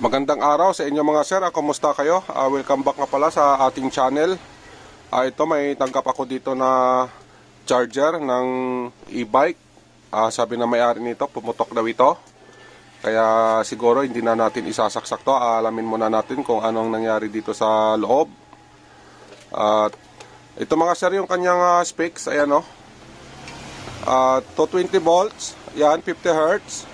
Magandang araw sa inyo mga sir. Kumusta kayo? Welcome back nga pala sa ating channel. Ito may tanggap ako dito na charger ng e-bike. Sabi na may-ari nito, pumutok daw ito. Kaya siguro hindi na natin isasaksak to. Alamin muna natin kung anong nangyari dito sa loob. Ito mga sir yung kanyang specs. Ayan o. 220 volts. Yan, 50 Hz.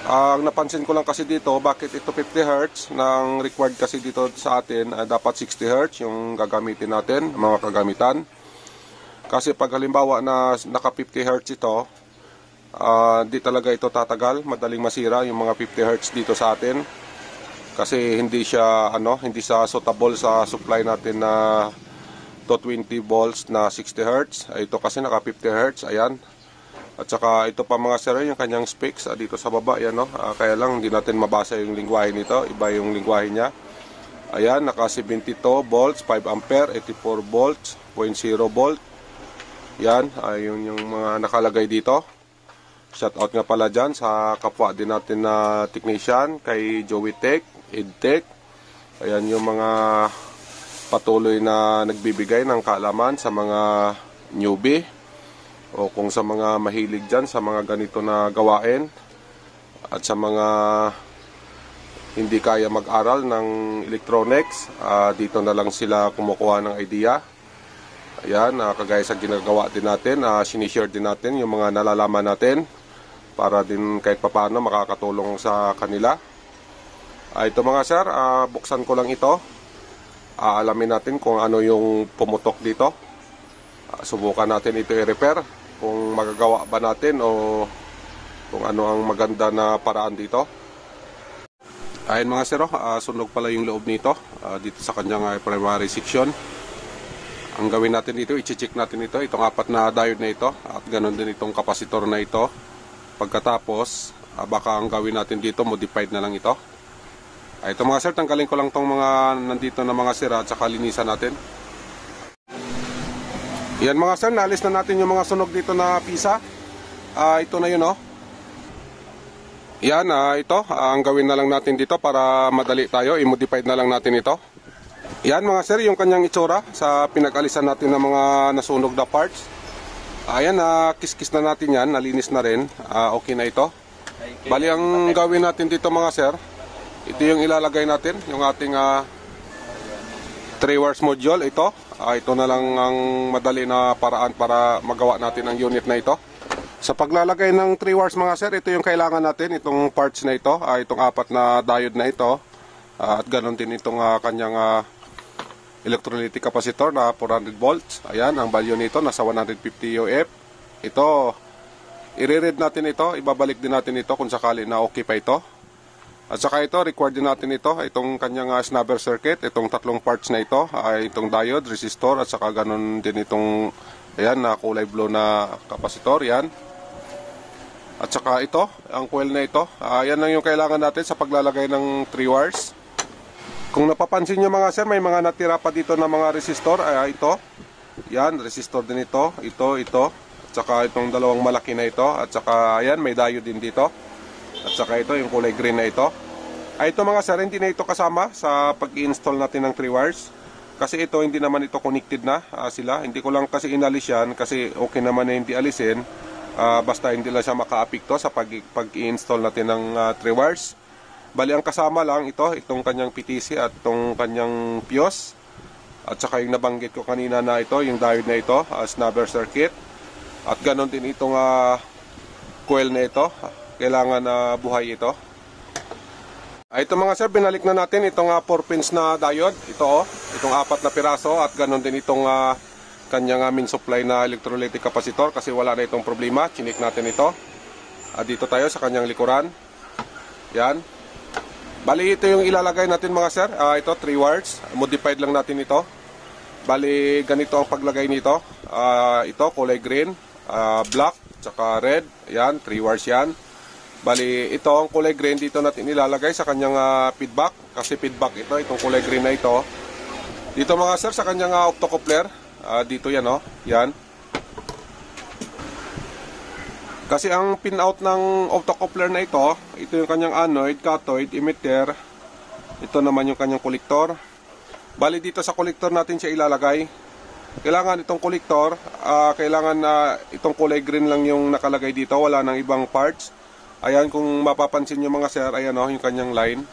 Ang napansin ko lang kasi dito, bakit ito 50 Hz, nang required kasi dito sa atin, dapat 60 Hz yung gagamitin natin, mga kagamitan. Kasi pag halimbawa na naka 50 Hz ito, di talaga ito tatagal, madaling masira yung mga 50 Hz dito sa atin. Kasi hindi siya suitable sa supply natin na 220 volts na 60 Hz. Ito kasi naka 50 Hz, ayan. At saka ito pa mga sir, yung kanyang specs dito sa baba, yan no. Kaya lang hindi natin mabasa yung lingwahe nito, iba yung lingwahe niya. Ayan, naka 72 volts, 5 ampere, 84 volts, 0.0 volt. Yan, ayun yung mga nakalagay dito. Shout out nga pala dyan sa kapwa din natin na technician, kay Joey Tech, EdTech. Ayan yung mga patuloy na nagbibigay ng kaalaman sa mga newbie, o kung sa mga mahilig dyan sa mga ganito na gawain, at sa mga hindi kaya mag-aral ng electronics, dito na lang sila kumukuha ng idea. Ayan, kagaya sa ginagawa din natin, sinishare din natin yung mga nalalaman natin para din kahit papano makakatulong sa kanila. Ito mga sir, buksan ko lang ito. Alamin natin kung ano yung pumutok dito. Subukan natin ito i-repair, kung magagawa ba natin o kung ano ang maganda na paraan dito. Ayun mga sir, sunog pala yung loob nito, dito sa kanyang primary section. Ang gawin natin dito, i-check natin ito, itong apat na diode na ito, at ganoon din itong kapasitor na ito. Pagkatapos, baka ang gawin natin dito, modified na lang ito. Ito mga sir, tanggalin ko lang itong mga nandito na mga sira at saka linisan natin. Yan mga sir, naalis na natin yung mga sunog dito na pisa. Ito na yun oh. Yan, ito, ang gawin na lang natin dito para madali tayo, i-modified na lang natin ito. Yan mga sir, yung kanyang itsura sa pinag-alisan natin ng mga nasunog na parts. Ayan, kiss-kiss na natin yan, nalinis na rin. Okay na ito. Bali, ang gawin natin dito mga sir, ito yung ilalagay natin, yung ating 3 wires module, ito. Ito na lang ang madali na paraan para magawa natin ang unit na ito. Sa paglalagay ng 3 wires mga sir, ito yung kailangan natin, itong parts na ito, itong apat na diode na ito, at ganoon din itong kanyang electrolytic capacitor na 400 volts. Ayan, ang value nito nasa 150 UF. Ito, i-read natin ito, ibabalik din natin ito kung sakali na okay pa ito. At saka ito, record din natin ito, itong kanyang snubber circuit, itong tatlong parts na ito, itong diode, resistor, at saka ganoon din itong, ayan, na kulay blue na kapasitor, yan. At saka ito, ang coil na ito, yan lang yung kailangan natin sa paglalagay ng 3 wires. Kung napapansin nyo mga sir, may mga natira pa dito na mga resistor, ito, yan, resistor din ito, at saka itong dalawang malaki na ito, at saka ayan, may diode din dito. At saka ito, yung kulay green na ito. Ito mga sir, hindi na ito kasama sa pag-i-install natin ng 3 wires. Kasi ito, hindi naman ito connected na sila. Hindi ko lang kasi inalis yan, kasi okay naman na hindi alisin. Basta hindi lang siya maka-apekto sa pag-i-install natin ng 3 wires. Bali, ang kasama lang ito, itong kanyang PTC at itong kanyang fuse. At saka yung nabanggit ko kanina na ito, yung diode na ito, snubber circuit. At ganon din itong coil na ito. Kailangan na buhay ito. Ito mga sir, binalik na natin itong 4 pins na diode. Ito itong 4 na piraso, at ganoon din itong kanyang main supply na electrolytic capacitor, kasi wala na itong problema. Chinik natin ito. Dito tayo sa kanyang likuran. Yan. Bali, ito yung ilalagay natin mga sir. Ito 3 wires. Modified lang natin ito. Bali, ganito ang paglagay nito. Ito kulay green, black, tsaka red. Yan, 3 wires yan. Bali, ito ang kulay green, dito natin ilalagay sa kanyang feedback. Kasi feedback ito, itong kulay green na ito. Dito mga sir, sa kanyang optocoupler. Dito yan yan. Kasi ang pinout ng optocoupler na ito yung kanyang anode, cathode, emitter, Ito naman yung kanyang kolektor. Bali dito sa kolektor natin siya ilalagay. Kailangan itong kolektor, kailangan na itong kulay green lang yung nakalagay dito, wala nang ibang parts. Ayan, kung mapapansin nyo mga sir, ayan o, yung kanyang line.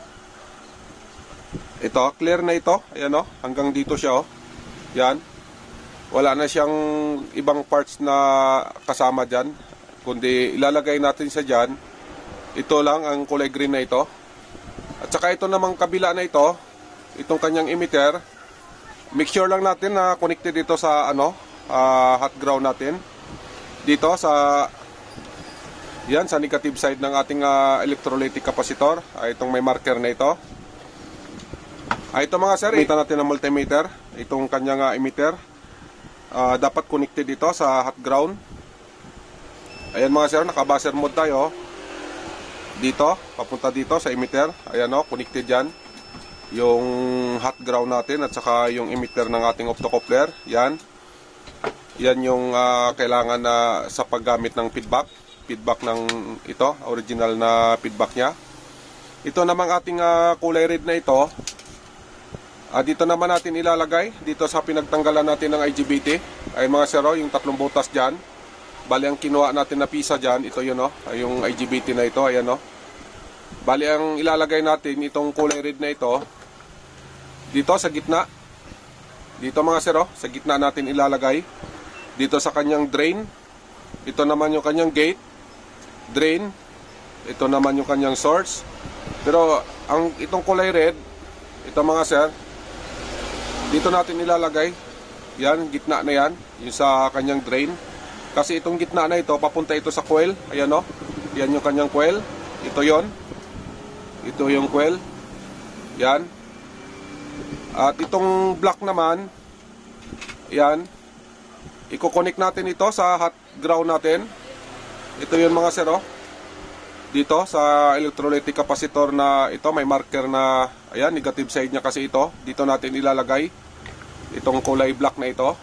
Ito, clear na ito. Ayan o, hanggang dito siya o. Yan. Wala na siyang ibang parts na kasama dyan. Kundi ilalagay natin siya dyan. Ito lang ang kulay green na ito. At saka ito namang kabila na ito, itong kanyang emitter. Make sure lang natin na connected dito sa hot ground natin. Dito sa sa negative side ng ating electrolytic capacitor. Itong may marker na ito. Ito mga sir, kita natin ang multimeter. Itong kanyang emitter. Dapat connected dito sa hot ground. Ayan mga sir, naka-buzzer mode tayo. Dito, papunta dito sa emitter. Ayan o, connected yan. Yung hot ground natin at saka yung emitter ng ating optocoupler. Yan. Yan yung kailangan na sa paggamit ng feedback. Feedback ng ito, original na feedback nya. Ito namang ating kulay red na ito. Dito naman natin ilalagay. Dito sa pinagtanggalan natin ng IGBT. Ay mga sero, yung 3 butas dyan. Bali ang kinuha natin na pisa dyan. Ito yun o, yung IGBT na ito. Ayan o. Bali ang ilalagay natin itong kulay red na ito. Dito sa gitna. Dito mga sir, sa gitna natin ilalagay. Dito sa kanyang drain. Ito naman yung kanyang gate. Drain. Ito naman yung kanyang source. Pero itong kulay red, ito mga sir, dito natin ilalagay. Yan, gitna na yan. Yung sa kanyang drain. Kasi itong gitna na ito, papunta ito sa coil. Ayan o. Yan yung kanyang coil. Ito yon. Ito yung coil. Yan. At itong block naman, yan, i-connect natin ito sa hot ground natin. Ito yun mga sir, dito sa electrolytic capacitor na ito, may marker na, ayan, negative side niya kasi ito. Dito natin ilalagay itong kulay black na ito.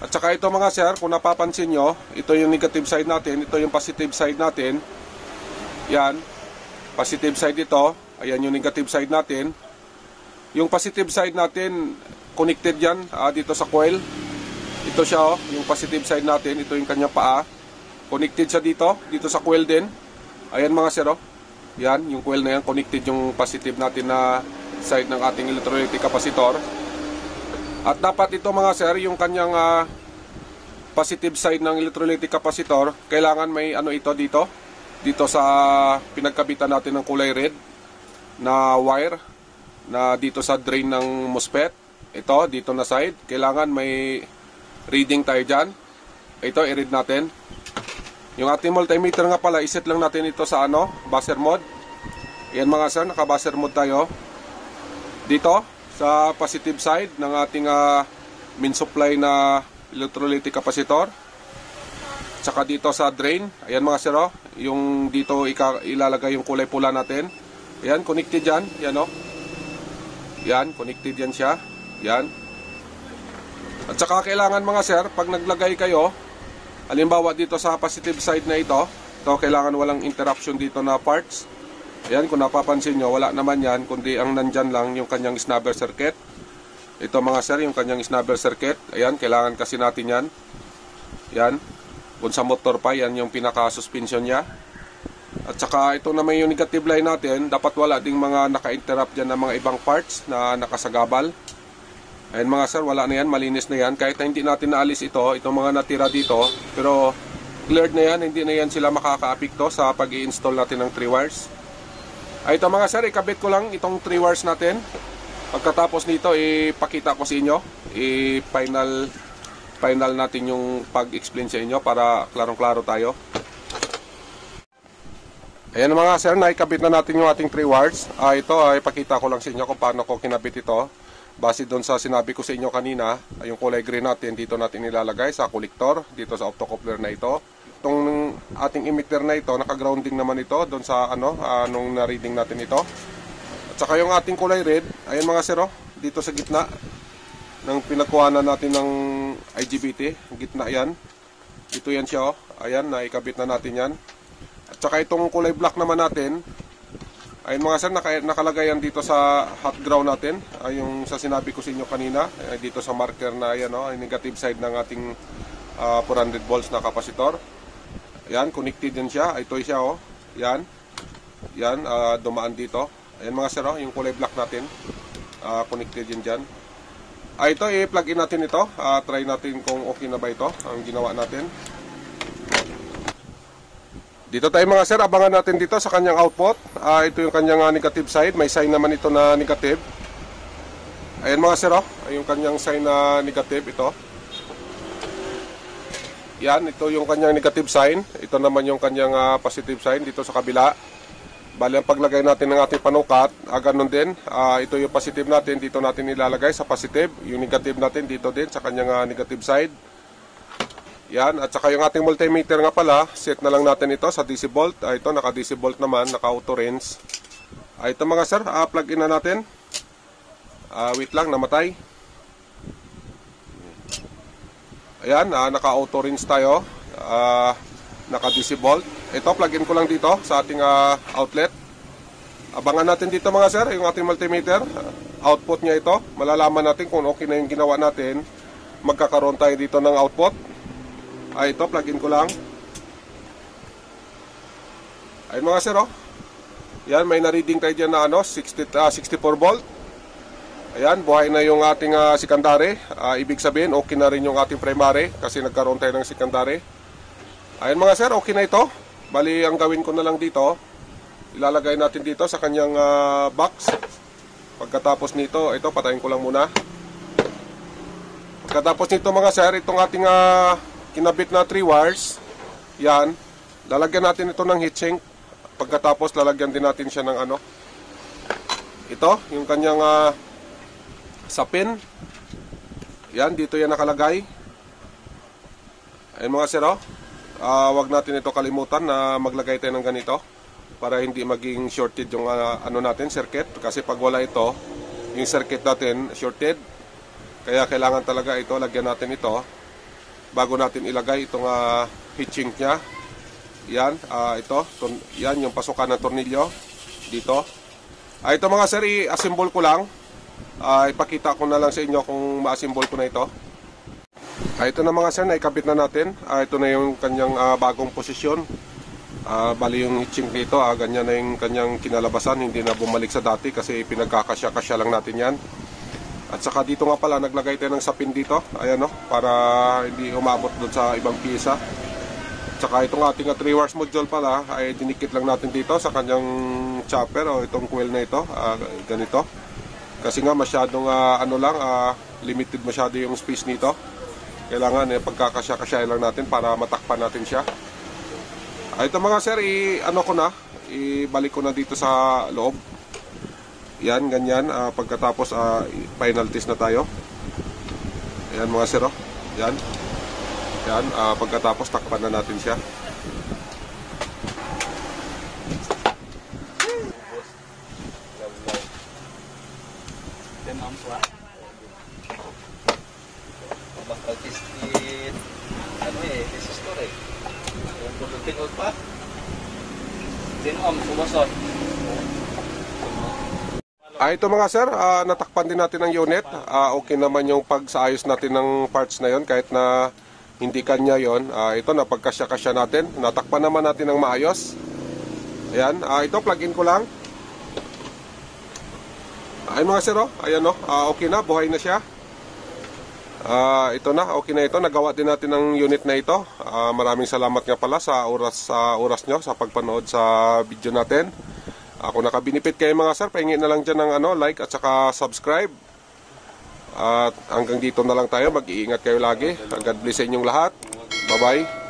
At saka ito mga sir, kung napapansin nyo, ito yung negative side natin, ito yung positive side natin. Yan, positive side ito, ayan yung negative side natin. Yung positive side natin, connected yan dito sa coil. Ito siya, yung positive side natin, ito yung kanyang paa. Connected siya dito sa coil din. Ayan mga sir, yan, yung coil na yan, connected yung positive natin na side ng ating electrolytic capacitor. At dapat ito mga sir, yung kanyang positive side ng electrolytic capacitor, kailangan may ito dito sa pinagkabitan natin ng kulay red na wire. Na dito sa drain ng MOSFET, ito dito na side, kailangan may reading tayo dyan. Ito i-read natin. Yung ating multimeter nga pala, iset lang natin ito sa buzzer mode. Yan mga sir, naka buzzer mode tayo. Dito sa positive side ng ating main supply na electrolytic capacitor. Tsaka dito sa drain, ayan mga sir, yung dito ilalagay yung kulay pula natin. Ayan, connected dyan, yan Yan, connected yan siya. Yan. At saka kailangan mga sir, pag naglagay kayo, halimbawa dito sa positive side na ito, kailangan walang interruption dito na parts. Ayan, kung napapansin nyo, wala naman yan, kundi ang nandyan lang yung kanyang snubber circuit. Ito mga sir, yung kanyang snubber circuit. Ayan, kailangan kasi natin yan. Yan. Kung sa motor pa, yan yung pinaka-suspension niya. At saka ito naman yung negative line natin, dapat wala ding mga naka-interrupt dyan ng mga ibang parts na nakasagabal. Ayan mga sir, wala na yan, malinis na yan. Kahit na hindi natin naalis ito, itong mga natira dito, pero cleared na yan, hindi na yan sila makaka-apekto sa pag-i-install natin ng 3 wires. Ito mga sir, ikabit ko lang itong 3 wires natin. Pagkatapos nito, ipakita ko sa inyo, final natin yung pag-explain sa inyo para klarong-klaro tayo. Ayan mga sir, naikabit na natin yung ating 3 wires. Ito ay ipakita ko lang sa inyo kung paano ko kinabit ito. Base doon sa sinabi ko sa inyo kanina, yung kulay green natin, dito natin ilalagay sa kolektor, dito sa optocoupler na ito. Itong ating emitter na ito, naka-grounding naman ito doon sa nung na-reading natin ito. At saka yung ating kulay red, ayan mga sir, dito sa gitna ng pinagkuhanan natin ng IGBT, gitna yan. Ito yan siya, ayan, naikabit na natin yan. At saka itong kulay black naman natin, Ayun mga sir, nakalagay yan dito sa hot ground natin. Yung sa sinabi ko sa inyo kanina, dito sa marker na yan, no, negative side ng ating 400 volts na kapasitor. Yan, connected din siya. Ito siya, oh. Yan. Yan, dumaan dito. Ayan mga sir, oh, yung kulay black natin. Connected din dyan. Ito, i-plug in natin ito. Try natin kung okay na ba ito, ang ginawa natin. Dito tayo mga sir, abangan natin dito sa kanyang output. Ito yung kanyang negative side. May sign naman ito na negative. Ayan mga sir, oh, yung kanyang sign na negative, ito. Yan, ito yung kanyang negative sign. Ito naman yung kanyang positive sign dito sa kabila. Bali, ang paglagay natin ng ating panukat, ganun din. Ito yung positive natin, dito natin ilalagay sa positive. Yung negative natin dito din sa kanyang negative side. Yan, at saka yung ating multimeter nga pala, set na lang natin ito sa DC volt. Ito, naka DC volt naman, naka auto rinse. Ito mga sir, plug in na natin. Wait lang, namatay. Ayan, naka auto rinse tayo. Naka DC volt. Ito, plug in ko lang dito sa ating outlet. Abangan natin dito mga sir, yung ating multimeter. Output niya ito. Malalaman natin kung okay na yung ginawa natin. Magkakaroon tayo dito ng output. Ito, plug in ko lang. Ayun mga sir, oh. Yan, may na-reading tayo dyan na 64 volt. Ayan, buhay na yung ating secondary. Ibig sabihin, okay na rin yung ating primary kasi nagkaroon tayo ng secondary. Ayun mga sir, okay na ito. Bali, ang gawin ko na lang dito, ilalagay natin dito sa kanyang box. Pagkatapos nito, ito, patayin ko lang muna. Pagkatapos nito mga sir, itong ating kinabit na 3 wires, yan, lalagyan natin ito ng heatsink. Pagkatapos lalagyan din natin siya ng ito, yung kanyang sapin. Yan, dito yan nakalagay. Ayun mga sir, wag natin ito kalimutan na maglagay tayo ng ganito para hindi maging shorted yung natin, circuit. Kasi pag wala ito, yung circuit natin shorted. Kaya kailangan talaga ito, lagyan natin ito bago natin ilagay itong heatsink nya. Yan, yan yung pasukan ng tornilyo dito. Ito mga sir, i-assemble ko lang. Ipakita ko na lang sa inyo kung ma-assemble ko na ito. Ito na mga sir, naikabit na natin. Ito na yung kanyang bagong posisyon. Bali yung heatsink dito, ganyan na yung kanyang kinalabasan. Hindi na bumalik sa dati kasi pinagkakasya-kasya lang natin yan. At saka dito nga pala, naglagay tayo ng sapin dito. Ayan, para hindi umabot doon sa ibang piyesa. At saka itong ating 3 wires module pala, ay dinikit lang natin dito sa kanyang chopper o itong coil na ito. Ganito. Kasi nga masyadong limited masyado yung space nito. Kailangan pagkakasya-kasya lang natin para matakpan natin siya. Ito mga sir, ibalik ko na dito sa loob. Yan, ganyan. Pagkatapos, final test na tayo. Ayan mga sir, yan. Yan, pagkatapos takpan na natin siya. Ito mga sir, natakpan din natin ang unit. Okay naman yung pagsaayos natin ng parts na yon kahit na hindi kanya yon. Ito, napagkasya-kasya natin. Natakpan naman natin ng maayos. Ayan, ito, plug-in ko lang. Ayun mga sir, ayan okay na, buhay na siya. Ito na, okay na ito. Nagawa din natin ang unit na ito. Maraming salamat nga pala sa oras nyo sa pagpanood sa video natin. Kung nakabinipit kayo mga sir, pahingin na lang dyan ng like at saka subscribe. At hanggang dito na lang tayo. Mag-iingat kayo lagi. God bless sa inyong lahat. Bye bye.